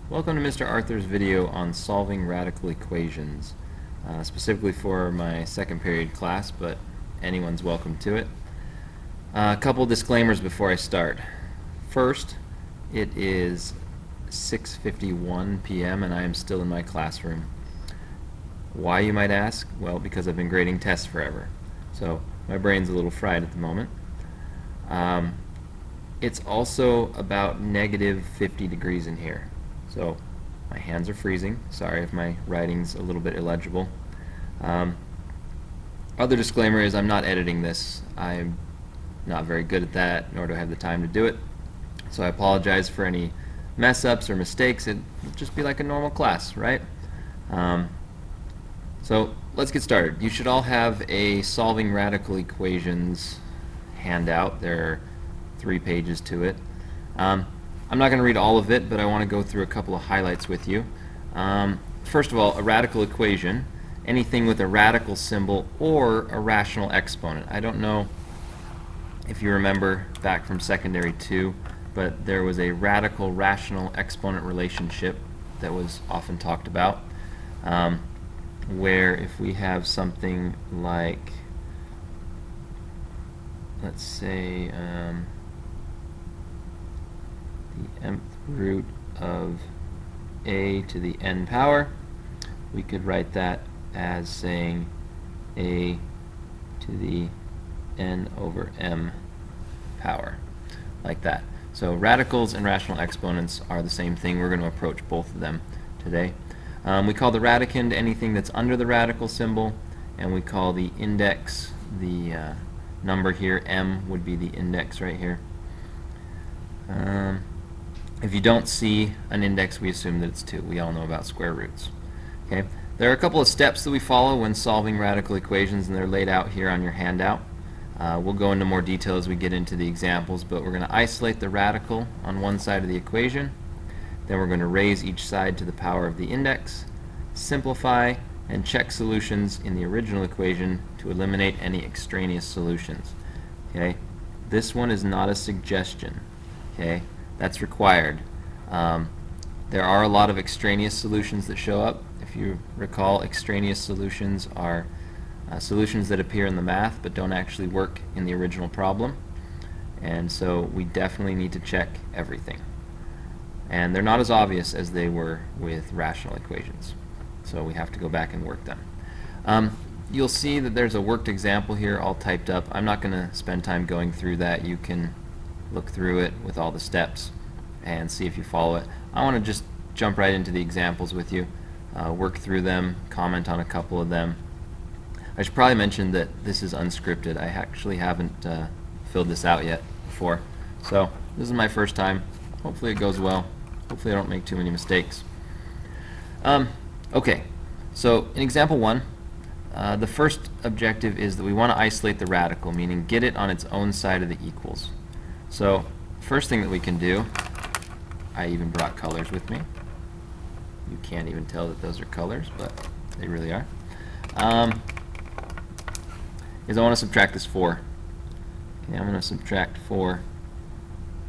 Welcome to Mr. Arthur's video on solving radical equations, specifically for my second period class, but anyone's welcome to it. A couple disclaimers before I start. First, it is 6:51 p.m. and I am still in my classroom. Why, you might ask? Well, because I've been grading tests forever, so my brain's a little fried at the moment. It's also about negative 50 degrees in here. So my hands are freezing. Sorry if my writing's a little bit illegible. Other disclaimer is I'm not editing this. I'm not very good at that, nor do I have the time to do it. So I apologize for any mess-ups or mistakes. It'll just be like a normal class, right? So let's get started. You should all have a solving radical equations handout. There are 3 pages to it. I'm not going to read all of it, but I want to go through a couple of highlights with you. First of all, a radical equation, anything with a radical symbol or a rational exponent. I don't know if you remember back from secondary 2, but there was a radical rational exponent relationship that was often talked about, where if we have something like, let's say, the nth root of a to the n power, we could write that as saying a to the n over m power, like that. So radicals and rational exponents are the same thing. We're going to approach both of them today. We call the radicand anything that's under the radical symbol, and we call the index, the number here, m would be the index right here. If you don't see an index, we assume that it's 2. We all know about square roots. Okay. There are a couple of steps that we follow when solving radical equations, and they're laid out here on your handout. We'll go into more detail as we get into the examples, but we're going to isolate the radical on one side of the equation. Then we're going to raise each side to the power of the index, simplify, and check solutions in the original equation to eliminate any extraneous solutions. Okay. This one is not a suggestion. Okay. That's required. There are a lot of extraneous solutions that show up. If you recall, extraneous solutions are solutions that appear in the math but don't actually work in the original problem. And so we definitely need to check everything. And they're not as obvious as they were with rational equations. So we have to go back and work them. You'll see that there's a worked example here all typed up. I'm not going to spend time going through that. You can look through it with all the steps and see if you follow it. I want to just jump right into the examples with you, work through them, comment on a couple of them. I should probably mention that this is unscripted. I actually haven't filled this out yet before, so this is my first time. Hopefully it goes well. Hopefully I don't make too many mistakes. Okay, so in example 1, the first objective is that we want to isolate the radical, meaning get it on its own side of the equals. So first thing that we can do, I even brought colors with me. You can't even tell that those are colors, but they really are. Is I want to subtract this 4. Okay, I'm going to subtract 4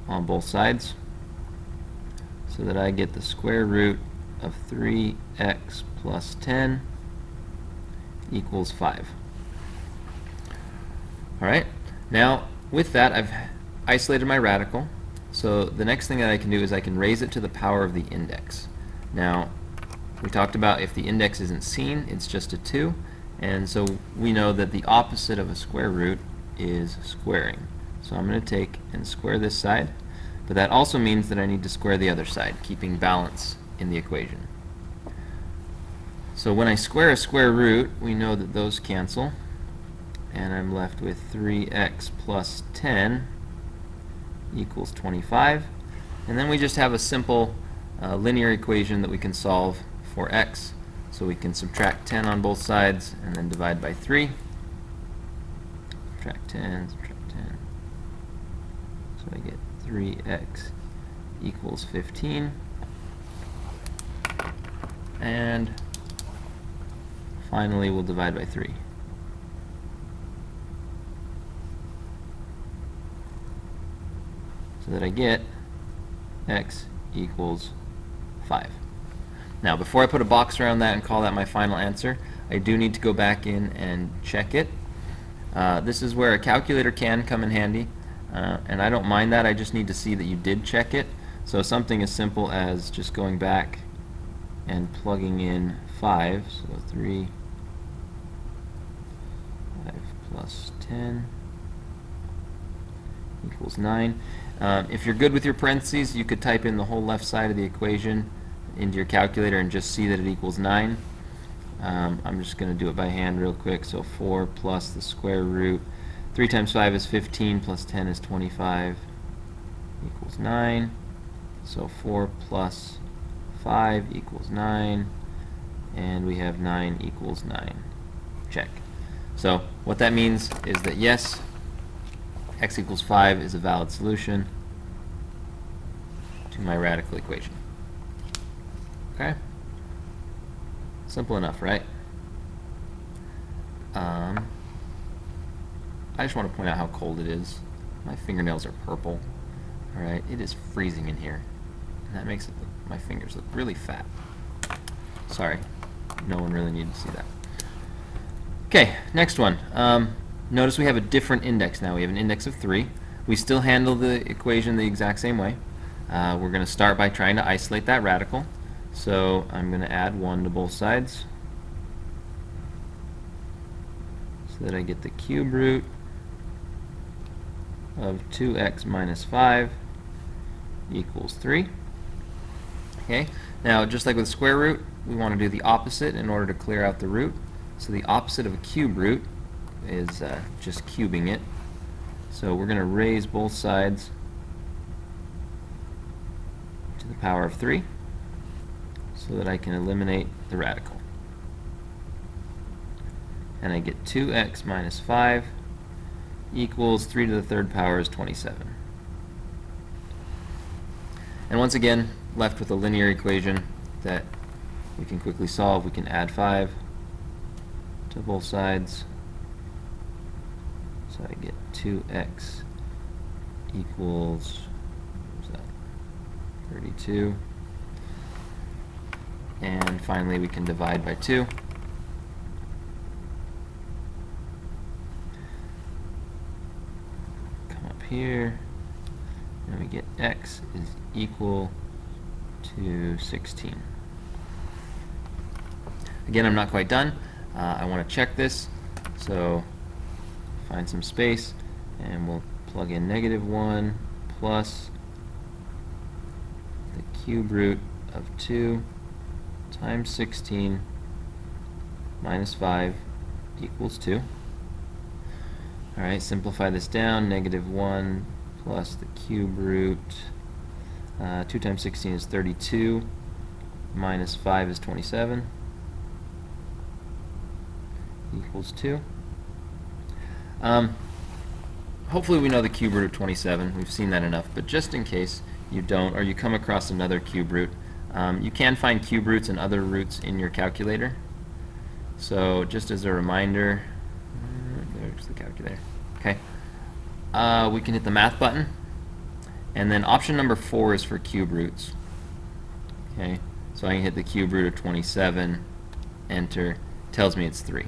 on both sides so that I get the square root of 3x plus 10 equals 5. Alright, now with that I've isolated my radical, so the next thing that I can do is I can raise it to the power of the index. Now, we talked about if the index isn't seen, it's just a 2, and so we know that the opposite of a square root is squaring. So I'm going to take and square this side, but that also means that I need to square the other side, keeping balance in the equation. So when I square a square root, we know that those cancel, and I'm left with 3x plus 10 equals 25, and then we just have a simple linear equation that we can solve for x. So we can subtract 10 on both sides and then divide by 3. Subtract 10, subtract 10. So I get 3x equals 15. And finally we'll divide by 3. So that I get x equals 5. Now, before I put a box around that and call that my final answer, I do need to go back in and check it. This is where a calculator can come in handy, and I don't mind that. I just need to see that you did check it. So something as simple as just going back and plugging in 5, so 3, 5 plus 10 equals 9. If you're good with your parentheses, you could type in the whole left side of the equation into your calculator and just see that it equals 9. I'm just going to do it by hand real quick. So 4 plus the square root. 3 times 5 is 15 plus 10 is 25 equals 9. So 4 plus 5 equals 9. And we have 9 equals 9. Check. So what that means is that yes, x equals 5 is a valid solution to my radical equation. Okay? Simple enough, right? I just want to point out how cold it is. My fingernails are purple. Alright, it is freezing in here. And that makes my fingers look really fat. Sorry, no one really needed to see that. Okay, next one. Notice we have a different index now. We have an index of 3. We still handle the equation the exact same way. We're going to start by trying to isolate that radical. So I'm going to add 1 to both sides so that I get the cube root of 2x minus 5 equals 3. Okay. Now, just like with square root, we want to do the opposite in order to clear out the root. So the opposite of a cube root is just cubing it. So we're going to raise both sides to the power of 3 so that I can eliminate the radical. And I get 2x minus 5 equals 3 to the third power is 27. And once again, left with a linear equation that we can quickly solve. We can add 5 to both sides. So I get 2x equals, what was that, 32. And finally we can divide by 2. Come up here, and we get x is equal to 16. Again, I'm not quite done. I want to check this, so find some space, and we'll plug in -1 plus the cube root of 2 times 16 minus 5 equals 2. Alright, simplify this down. -1 plus the cube root. 2 times 16 is 32. Minus 5 is 27. Equals 2. Hopefully we know the cube root of 27. We've seen that enough. But just in case you don't, or you come across another cube root, you can find cube roots and other roots in your calculator. So just as a reminder, there's the calculator. Okay, we can hit the math button, and then option number 4 is for cube roots. Okay, so I can hit the cube root of 27, enter, tells me it's 3.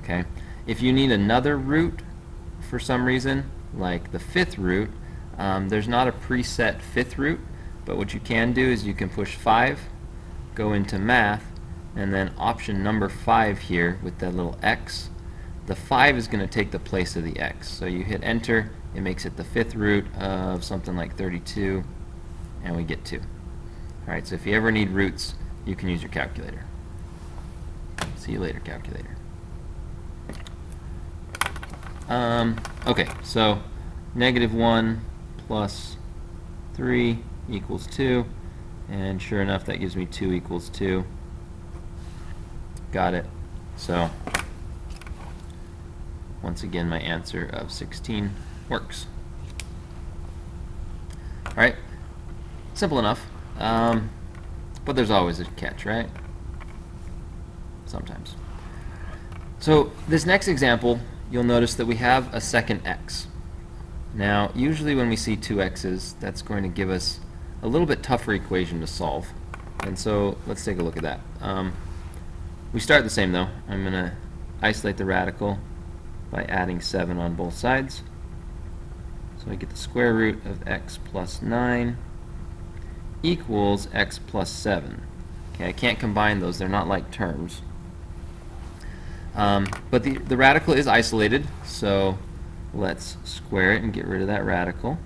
Okay, if you need another root for some reason, like the 5th root, there's not a preset 5th root, but what you can do is you can push 5, go into math, and then option number 5 here with that little x. The 5 is going to take the place of the x. So you hit enter, it makes it the 5th root of something like 32, and we get 2. Alright, so if you ever need roots, you can use your calculator. See you later, calculator. Okay, so -1 plus 3 equals 2, and sure enough that gives me 2 equals 2. Got it. So once again my answer of 16 works. Alright, simple enough, but there's always a catch, right? Sometimes. So this next example, you'll notice that we have a second x. Now usually when we see two x's, that's going to give us a little bit tougher equation to solve. And so let's take a look at that. We start the same though. I'm going to isolate the radical by adding 7 on both sides. So I get the square root of x plus 9 equals x plus 7. Okay, I can't combine those. They're not like terms. But the radical is isolated, so let's square it and get rid of that radical,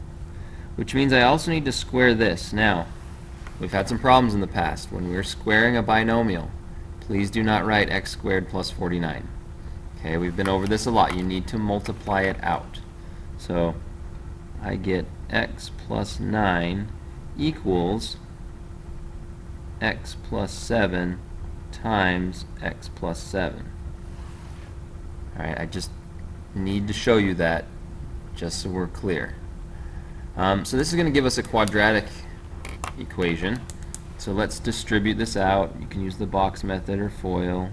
which means I also need to square this. Now, we've had some problems in the past. When we're squaring a binomial, please do not write x squared plus 49. Okay, we've been over this a lot. You need to multiply it out. So I get x plus 9 equals x plus 7 times x plus 7. Alright, I just need to show you that just so we're clear. So this is going to give us a quadratic equation. So let's distribute this out. You can use the box method or FOIL.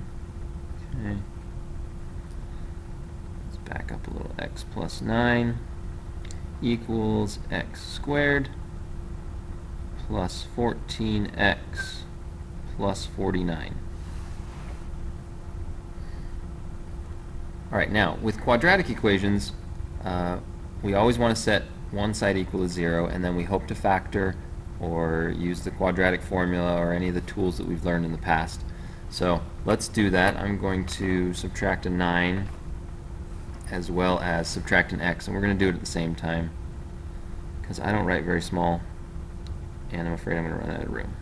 Okay. Let's back up a little. X plus 9 equals x squared plus 14x plus 49. Alright, now with quadratic equations, we always want to set one side equal to 0, and then we hope to factor or use the quadratic formula or any of the tools that we've learned in the past. So let's do that. I'm going to subtract a 9 as well as subtract an x, and we're going to do it at the same time because I don't write very small and I'm afraid I'm going to run out of room.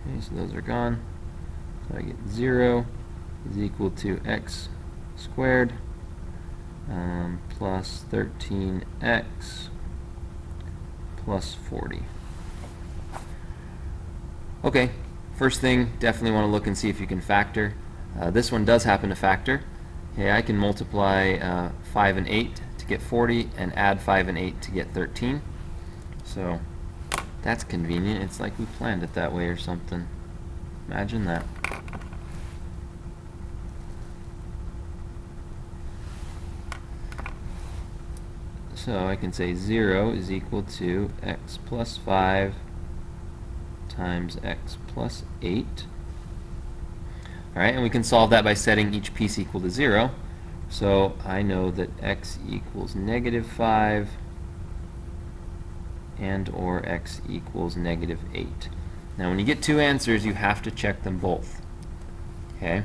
Okay, so those are gone. So I get 0 is equal to x squared plus 13x plus 40. Okay, first thing, definitely want to look and see if you can factor. This one does happen to factor. Okay, I can multiply 5 and 8 to get 40 and add 5 and 8 to get 13. So that's convenient. It's like we planned it that way or something. Imagine that. So I can say 0 is equal to x plus 5 times x plus 8. Alright, and we can solve that by setting each piece equal to 0. So I know that x equals negative 5 and or x equals negative 8. Now when you get two answers, you have to check them both. Okay?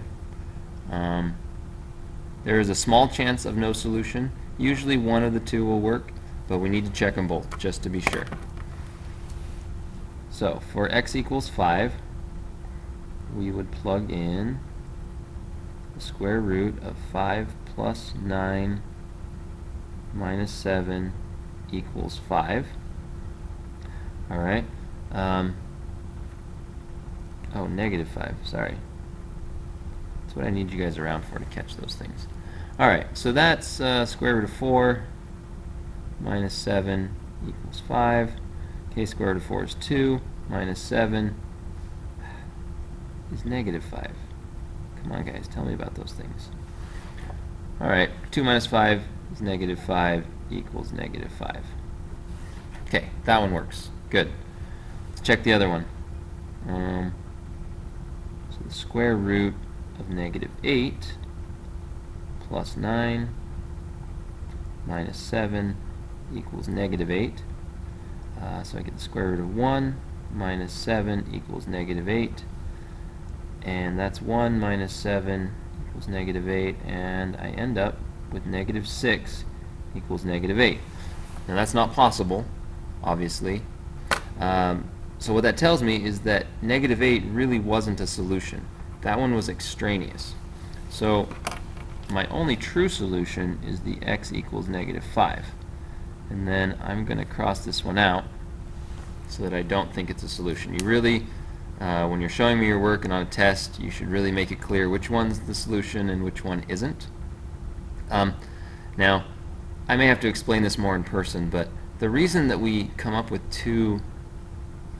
There is a small chance of no solution. Usually one of the two will work, but we need to check them both just to be sure. So for x equals 5, we would plug in the square root of 5 plus 9 minus 7 equals 5. Alright. Oh, negative 5, sorry. That's what I need you guys around for, to catch those things. Alright, so that's square root of 4 minus 7 equals 5. Okay, square root of 4 is 2 minus 7 is negative 5. Come on, guys, tell me about those things. Alright, 2 minus 5 is negative 5 equals negative 5. Okay, that one works. Good. Let's check the other one. So the square root of negative 8 plus 9 minus 7 equals negative 8. So I get the square root of 1 minus 7 equals negative 8. And that's 1 minus 7 equals negative 8. And I end up with negative 6 equals negative 8. Now that's not possible, obviously. So what that tells me is that negative 8 really wasn't a solution. That one was extraneous. So my only true solution is the x equals negative 5. And then I'm going to cross this one out so that I don't think it's a solution. You really, when you're showing me your work and on a test, you should really make it clear which one's the solution and which one isn't. Now, I may have to explain this more in person, but the reason that we come up with two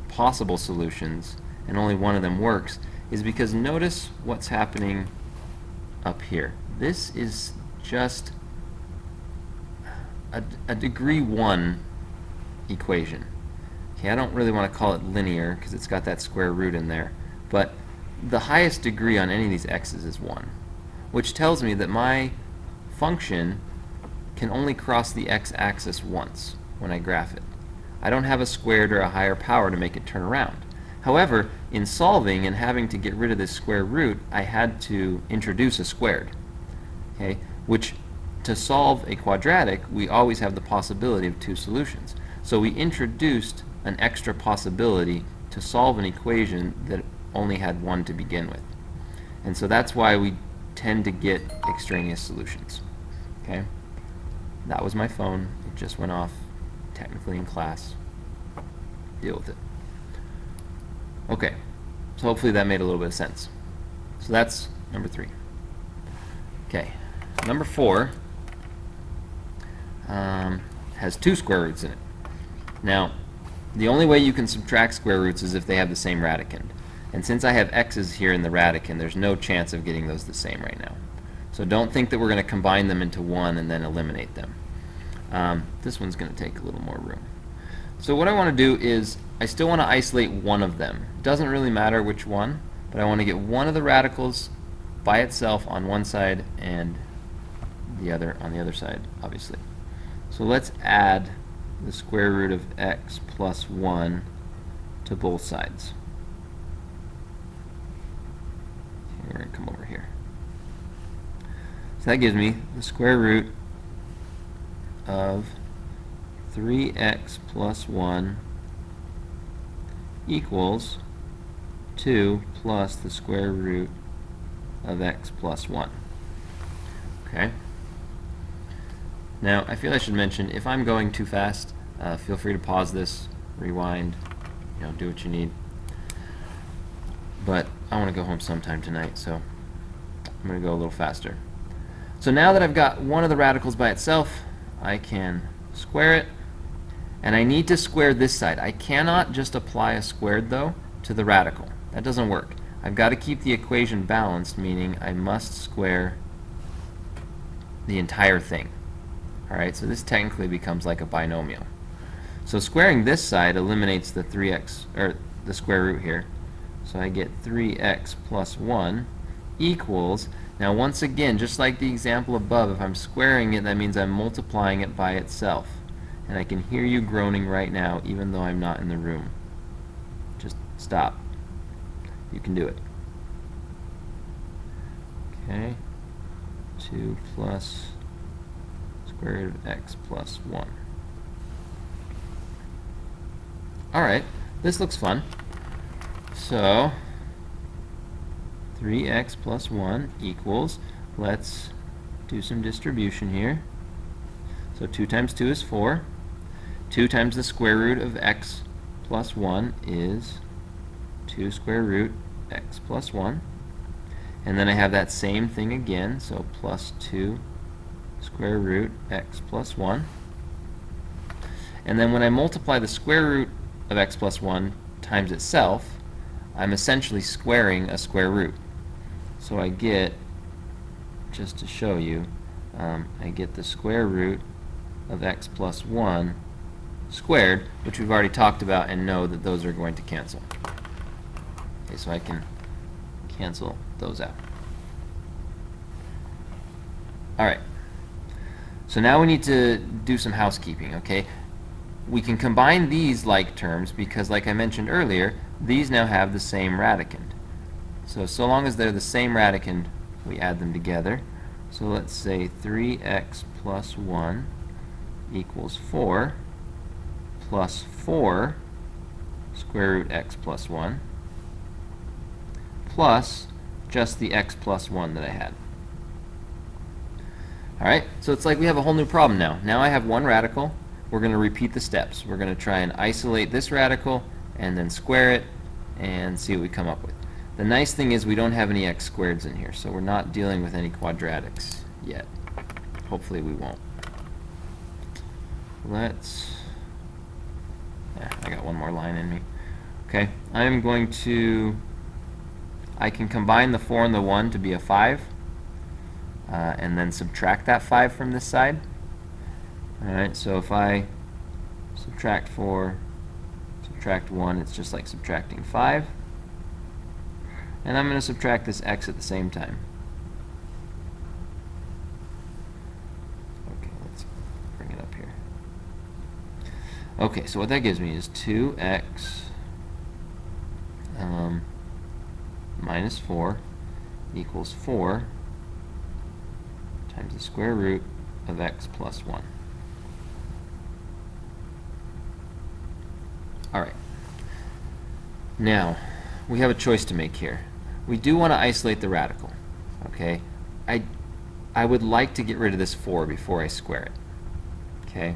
possible solutions and only one of them works is because notice what's happening up here. This is just a degree 1 equation. Okay, I don't really want to call it linear because it's got that square root in there, but the highest degree on any of these x's is 1, which tells me that my function can only cross the x-axis once when I graph it. I don't have a squared or a higher power to make it turn around. However, in solving and having to get rid of this square root, I had to introduce a squared. Okay, which to solve a quadratic, we always have the possibility of two solutions. So we introduced an extra possibility to solve an equation that only had one to begin with. And so that's why we tend to get extraneous solutions. Okay? That was my phone. It just went off, technically in class. Deal with it. Okay, so hopefully that made a little bit of sense. So that's number 3. Okay, number 4 has 2 square roots in it. Now, the only way you can subtract square roots is if they have the same radicand. And since I have x's here in the radicand, there's no chance of getting those the same right now. So don't think that we're going to combine them into one and then eliminate them. This one's going to take a little more room. So what I want to do is, I still want to isolate one of them. It doesn't really matter which one, but I want to get one of the radicals by itself on one side and the other on the other side, obviously. So let's add the square root of x plus 1 to both sides. Okay, we're going to come over here. So that gives me the square root of 3x plus 1 equals 2 plus the square root of x plus 1. Okay? Now, I feel I should mention, if I'm going too fast, feel free to pause this, rewind, do what you need. But I want to go home sometime tonight, so I'm going to go a little faster. So now that I've got one of the radicals by itself, I can square it, and I need to square this side. I cannot just apply a squared, though, to the radical. That doesn't work. I've got to keep the equation balanced, meaning I must square the entire thing. Alright, so this technically becomes like a binomial. So squaring this side eliminates the 3x, or the square root here. So I get 3x plus 1 equals, now once again, just like the example above, if I'm squaring it, that means I'm multiplying it by itself. And I can hear you groaning right now, even though I'm not in the room. Just stop. You can do it. Okay. 2 plus square root of x plus 1. Alright, this looks fun. So 3x plus 1 equals, let's do some distribution here. So 2 times 2 is 4. 2 times the square root of x plus 1 is 2 square root x plus 1. And then I have that same thing again, so plus 2 square root x plus 1. And then when I multiply the square root of x plus 1 times itself, I'm essentially squaring a square root. So I get, just to show you, I get the square root of x plus 1 squared, which we've already talked about and know that those are going to cancel. Okay, so I can cancel those out. Alright, so now we need to do some housekeeping, okay? We can combine these like terms because, like I mentioned earlier, these now have the same radicand. So long as they're the same radicand, we add them together. So let's say 3x plus 1 equals 4 plus 4 square root x plus 1 plus just the x plus 1 that I had. Alright, so it's like we have a whole new problem now. Now I have one radical. We're going to repeat the steps. We're going to try and isolate this radical and then square it and see what we come up with. The nice thing is we don't have any x squareds in here, so we're not dealing with any quadratics yet. Hopefully we won't. I got one more line in me. Okay, I'm going to, I can combine the 4 and the 1 to be a 5, and then subtract that 5 from this side. Alright, so if I subtract 4, subtract 1, it's just like subtracting 5. And I'm going to subtract this x at the same time. Okay, let's bring it up here. Okay, so what that gives me is 2x minus 4 equals 4 times the square root of x plus 1. Alright, now we have a choice to make here. We do want to isolate the radical. Okay, I would like to get rid of this 4 before I square it. Okay,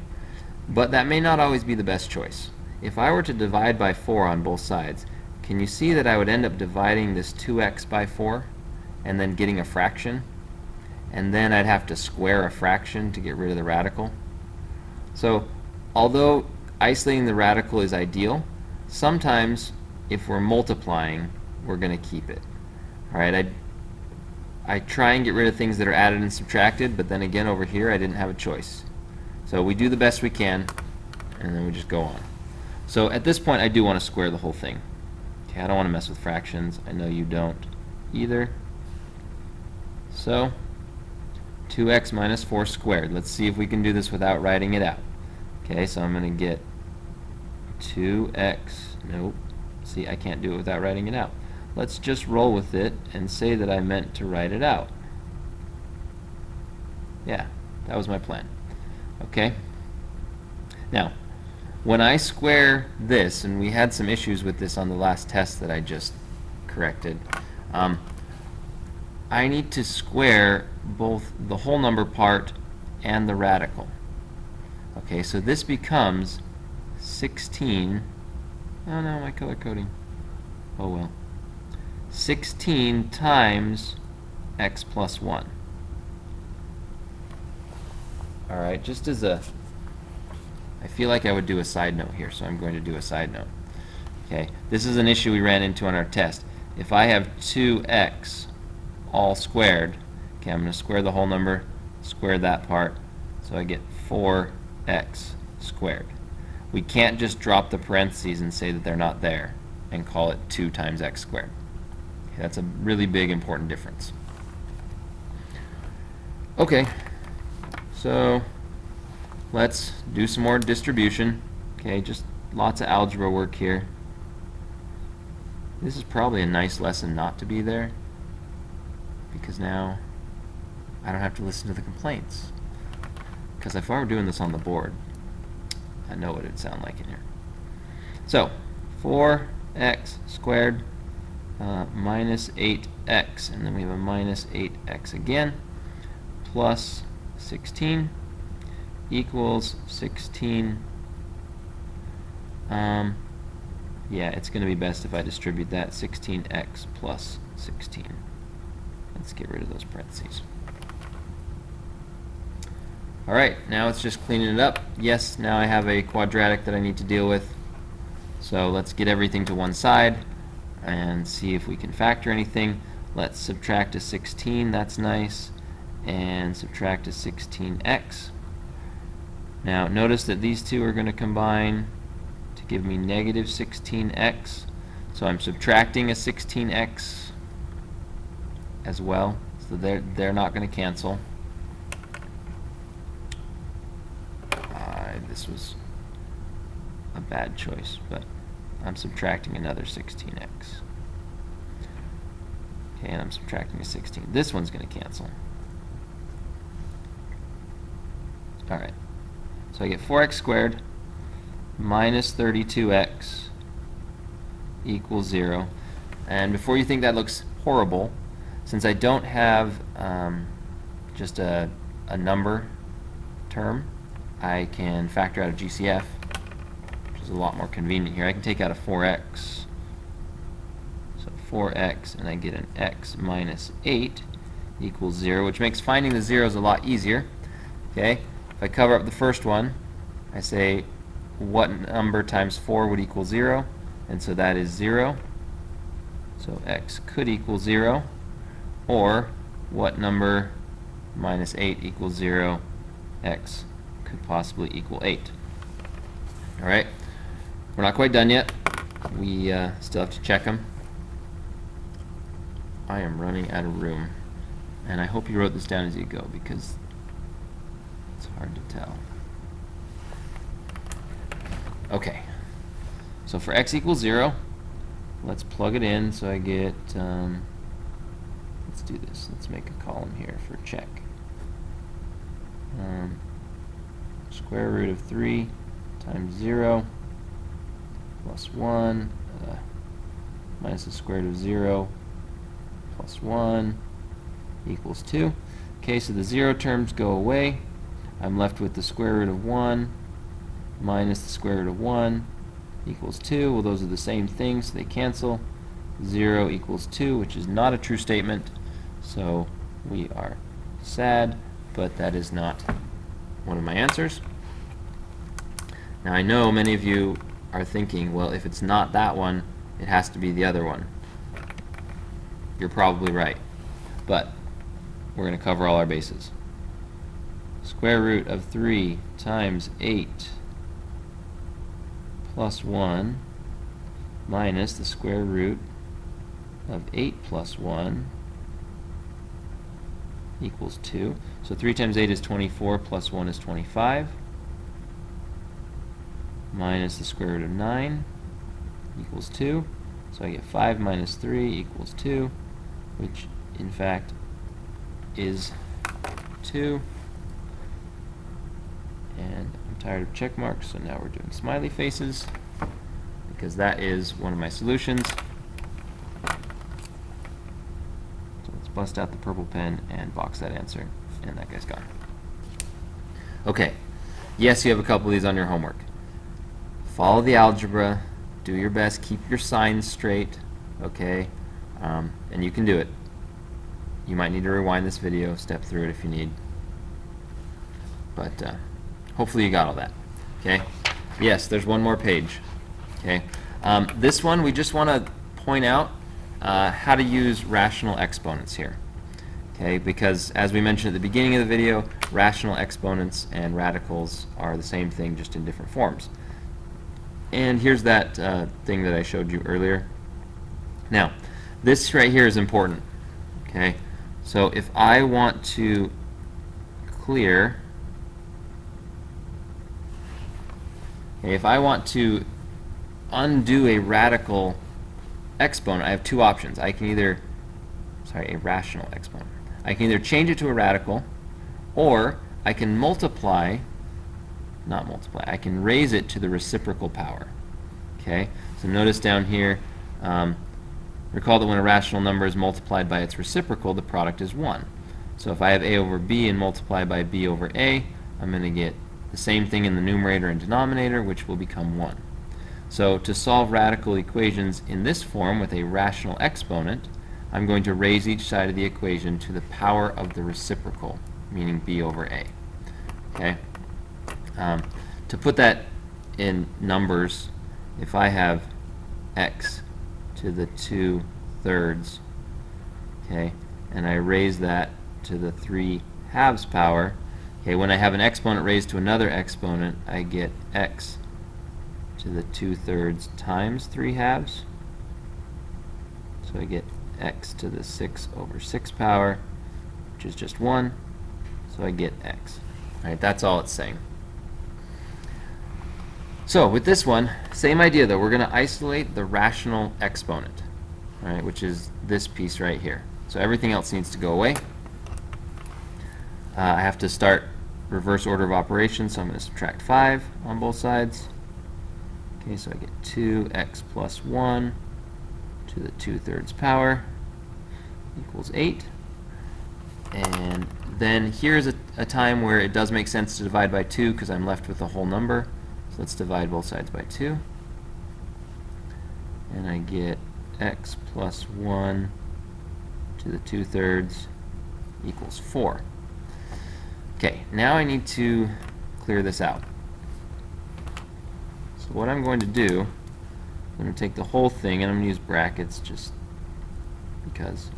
but that may not always be the best choice. If I were to divide by 4 on both sides, can you see that I would end up dividing this 2x by 4 and then getting a fraction? And then I'd have to square a fraction to get rid of the radical. So although isolating the radical is ideal, sometimes if we're multiplying, we're going to keep it. Alright, I try and get rid of things that are added and subtracted, but then again over here I didn't have a choice. So we do the best we can, and then we just go on. So at this point I do want to square the whole thing. Okay, I don't want to mess with fractions. I know you don't either. So 2x minus 4 squared. Let's see if we can do this without writing it out. Okay, so I'm going to get 2x, nope, see I can't do it without writing it out. Let's just roll with it and say that I meant to write it out. Yeah, that was my plan. Okay, now when I square this, and we had some issues with this on the last test that I just corrected, I need to square both the whole number part and the radical. Okay, so this becomes 16, oh no, my color coding, oh well, 16 times x plus 1. Alright, just as a, I feel like I would do a side note here, so I'm going to do a side note. Okay, this is an issue we ran into on our test. If I have 2x all squared, okay, I'm going to square the whole number, square that part, so I get 4x squared. We can't just drop the parentheses and say that they're not there and call it 2 times x squared. Okay, that's a really big important difference. Okay, so let's do some more distribution. Okay, just lots of algebra work here. This is probably a nice lesson not to be there, because now I don't have to listen to the complaints. Because if I were doing this on the board, I know what it would sound like in here. So 4x squared minus 8x, and then we have a minus 8x again, plus 16 equals 16. Yeah, it's going to be best if I distribute that. 16x plus 16. Let's get rid of those parentheses. Alright, now it's just cleaning it up. Yes, now I have a quadratic that I need to deal with. So let's get everything to one side and see if we can factor anything. Let's subtract a 16, that's nice, and subtract a 16x. Now notice that these two are going to combine to give me negative 16x. So I'm subtracting a 16x as well, so they're not going to cancel. This was a bad choice, but I'm subtracting another 16x. Okay, and I'm subtracting a 16. This one's going to cancel. Alright, so I get 4x squared minus 32x equals 0. And before you think that looks horrible, since I don't have just a number term, I can factor out a GCF, which is a lot more convenient here. I can take out a 4x. So 4x, and I get an x minus 8 equals 0, which makes finding the zeros a lot easier. Okay, if I cover up the first one, I say what number times 4 would equal 0, and so that is 0. So x could equal 0, or what number minus 8 equals 0, x could possibly equal 8. All right, we're not quite done yet. We still have to check them. I am running out of room, and I hope you wrote this down as you go because it's hard to tell. Okay, so for x equals 0, let's plug it in. So I get, let's do this. Let's make a column here for check. Square root of 3 times 0 plus 1 minus the square root of 0 plus 1 equals 2. Okay, so the 0 terms go away. I'm left with the square root of 1 minus the square root of 1 equals 2. Well, those are the same thing, so they cancel. 0 equals 2, which is not a true statement, so we are sad, but that is not one of my answers. Now, I know many of you are thinking, well, if it's not that one, it has to be the other one. You're probably right, but we're going to cover all our bases. Square root of 3 times 8 plus 1 minus the square root of 8 plus 1 equals 2. So 3 times 8 is 24 plus 1 is 25 minus the square root of 9 equals 2. So I get 5 minus 3 equals 2, which in fact is 2. And I'm tired of check marks, so now we're doing smiley faces because that is one of my solutions. So let's bust out the purple pen and box that answer, and that guy's gone. Okay, yes, you have a couple of these on your homework. Follow the algebra, do your best, keep your signs straight, okay, and you can do it. You might need to rewind this video, step through it if you need, but hopefully you got all that. Okay. Yes, there's one more page. Okay. This one we just want to point out how to use rational exponents here. Okay, because as we mentioned at the beginning of the video, rational exponents and radicals are the same thing, just in different forms. And here's that thing that I showed you earlier. Now, this right here is important. Okay, so if I want to clear, if I want to undo a radical exponent, I have two options. I can either, a rational exponent. I can either change it to a radical, or I can I can raise it to the reciprocal power. Okay, so notice down here, recall that when a rational number is multiplied by its reciprocal, the product is 1. So if I have a over b and multiply by b over a, I'm going to get the same thing in the numerator and denominator, which will become 1. So to solve radical equations in this form with a rational exponent, I'm going to raise each side of the equation to the power of the reciprocal, meaning b over a. Okay. To put that in numbers, if I have x to the 2/3, okay, and I raise that to the 3/2 power, okay, when I have an exponent raised to another exponent, I get x to the 2/3 times 3/2. So I get x to the 6/6 power, which is just 1. So I get x. All right, that's all it's saying. So with this one, same idea though. We're going to isolate the rational exponent, right, which is this piece right here. So everything else needs to go away. I have to start reverse order of operations, so I'm going to subtract 5 on both sides. Okay, so I get 2x plus 1 to the 2/3 power equals 8. And then here's a time where it does make sense to divide by 2 because I'm left with a whole number. So let's divide both sides by 2. And I get x plus 1 to the 2/3 equals 4. Okay, now I need to clear this out. So what I'm going to do, I'm going to take the whole thing, and I'm going to use brackets just because,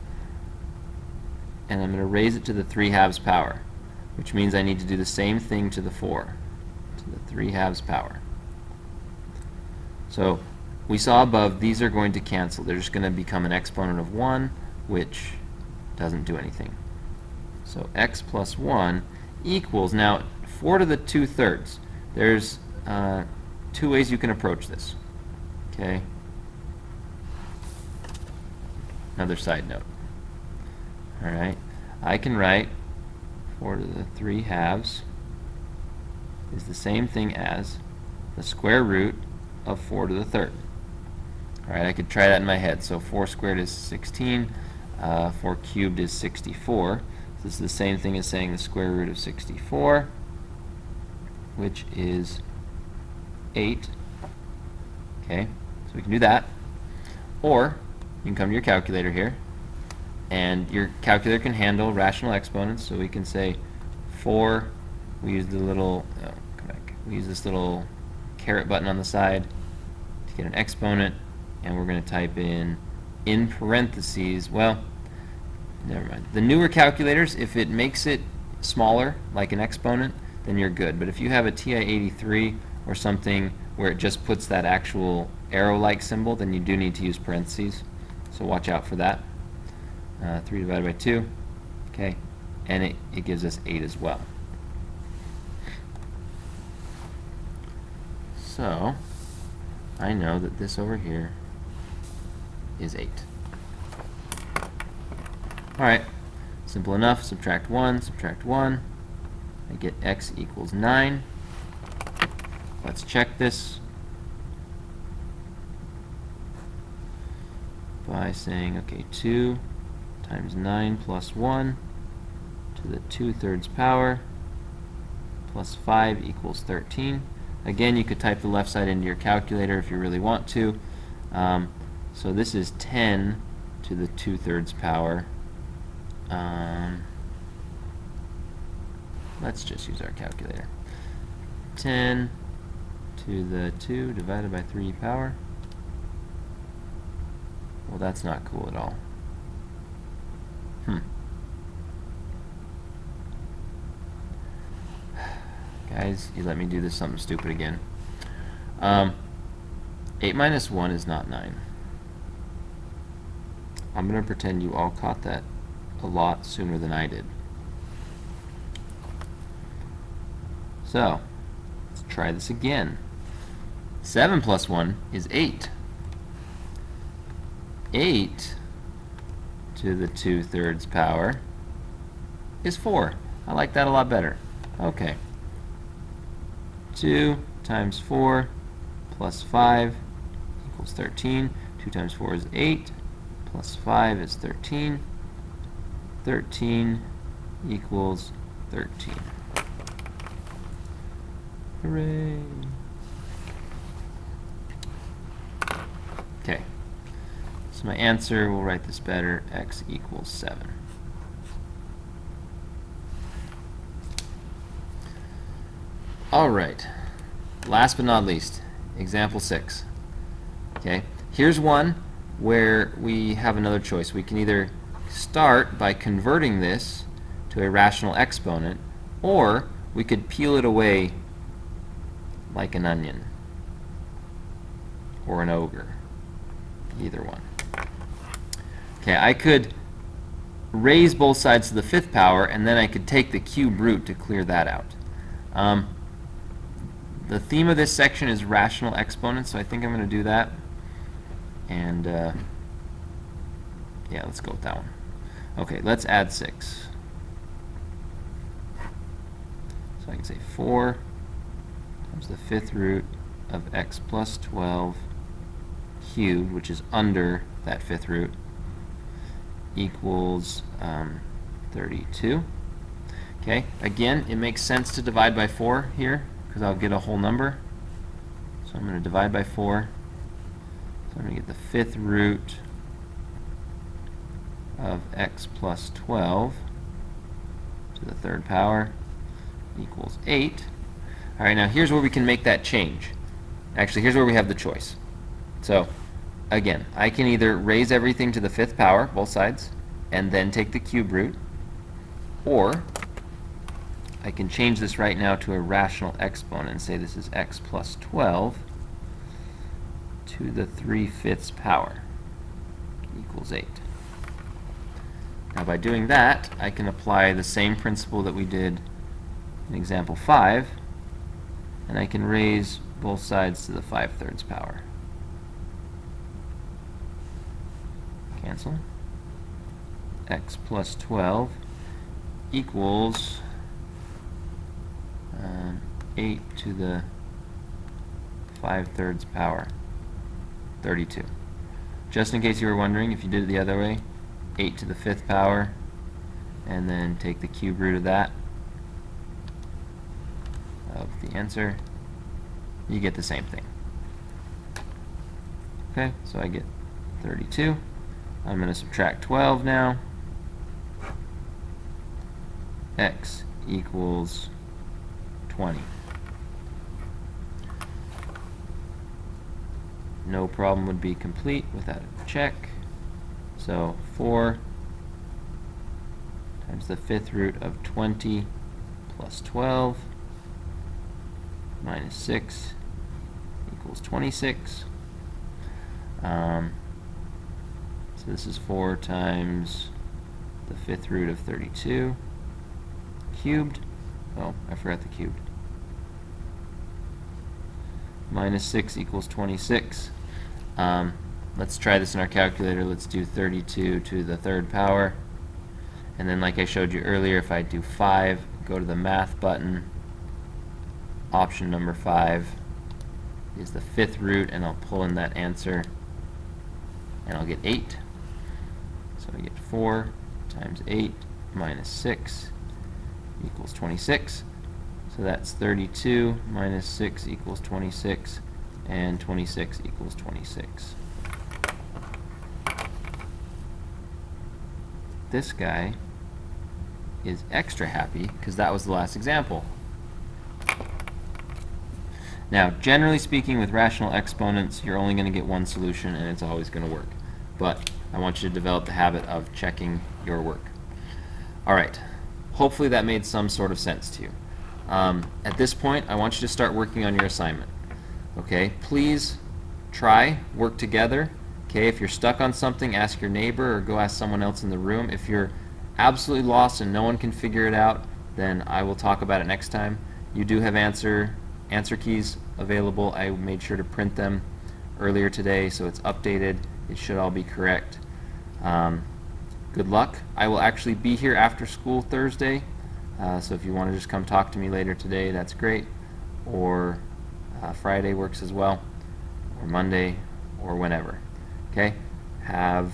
and I'm going to raise it to the 3/2 power, which means I need to do the same thing to the 4, to the 3/2 power. So we saw above, these are going to cancel. They're just going to become an exponent of 1, which doesn't do anything. So x plus 1 equals, now 4 to the 2/3. There's two ways you can approach this. Okay. Another side note. All right. I can write 4 to the 3/2 is the same thing as the square root of 4 to the 3rd. All right, I could try that in my head. So 4 squared is 16, 4 cubed is 64. So this is the same thing as saying the square root of 64, which is 8. Okay, so we can do that. Or you can come to your calculator here, and your calculator can handle rational exponents. So we can say 4. We use the little we use this little caret button on the side to get an exponent, and we're going to type in parentheses. Well, never mind. The newer calculators, if it makes it smaller, like an exponent, then you're good. But if you have a TI-83 or something where it just puts that actual arrow-like symbol, then you do need to use parentheses. So watch out for that. 3 divided by 2. Okay, and it gives us 8 as well. So I know that this over here is 8. Alright, simple enough. Subtract 1, subtract 1. I get x equals 9. Let's check this by saying, okay, 2 times 9 plus 1 to the 2/3 power plus 5 equals 13. Again, you could type the left side into your calculator if you really want to. So this is 10 to the 2/3 power. Let's just use our calculator. 10 to the 2 divided by 3 power. Well, that's not cool at all. Guys, you let me do this something stupid again. 8 minus 1 is not 9. I'm going to pretend you all caught that a lot sooner than I did. So, let's try this again. 7 plus 1 is 8. 8 to the 2/3 power is 4. I like that a lot better. Okay. 2 times 4 plus 5 equals 13. 2 times 4 is 8, plus 5 is 13. 13 equals 13. Hooray! Okay, so my answer, we'll write this better, x equals 7. Alright, last but not least, example 6. Okay, here's one where we have another choice. We can either start by converting this to a rational exponent, or we could peel it away like an onion or an ogre. Either one. Okay, I could raise both sides to the 5th power, and then I could take the cube root to clear that out. The theme of this section is rational exponents, so I think I'm going to do that. And yeah, let's go with that one. Okay, let's add 6. So I can say 4 times the 5th root of x plus 12 cubed, which is under that 5th root, equals 32. Okay, again, it makes sense to divide by 4 here, because I'll get a whole number. So I'm going to divide by 4. So I'm going to get the 5th root of x plus 12 to the 3rd power equals 8. All right, now here's where we can make that change. Actually, here's where we have the choice. So again, I can either raise everything to the 5th power, both sides, and then take the cube root, or I can change this right now to a rational exponent and say this is x plus 12 to the 3/5 power equals 8. Now by doing that, I can apply the same principle that we did in example 5, and I can raise both sides to the 5/3 power. Cancel. X plus 12 equals 8 to the 5/3 power, 32. Just in case you were wondering, if you did it the other way, 8 to the 5th power, and then take the cube root of that, of the answer, you get the same thing. Okay, so I get 32. I'm going to subtract 12 now. X equals 20. No problem would be complete without a check. So 4 times the 5th root of 20 plus 12 minus 6 equals 26. So this is 4 times the 5th root of 32 cubed. Oh, I forgot the cubed. Minus 6 equals 26. Let's try this in our calculator. Let's do 32 to the 3rd power. And then like I showed you earlier, if I do 5, go to the math button. Option number 5 is the 5th root, and I'll pull in that answer, and I'll get 8. So I get 4 times 8 minus 6 equals 26. So that's 32 minus 6 equals 26, and 26 equals 26. This guy is extra happy because that was the last example. Now, generally speaking, with rational exponents, you're only going to get one solution and it's always going to work. But I want you to develop the habit of checking your work. All right. Hopefully that made some sort of sense to you. At this point, I want you to start working on your assignment. Okay? Please try, work together. Okay? If you're stuck on something, ask your neighbor or go ask someone else in the room. If you're absolutely lost and no one can figure it out, then I will talk about it next time. You do have answer keys available. I made sure to print them earlier today, so it's updated. It should all be correct. Good luck. I will actually be here after school Thursday, so if you want to just come talk to me later today, that's great. Or Friday works as well, or Monday, or whenever. Okay? Have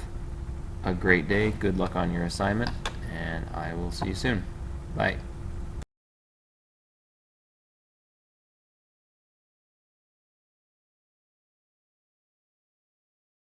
a great day. Good luck on your assignment, and I will see you soon. Bye.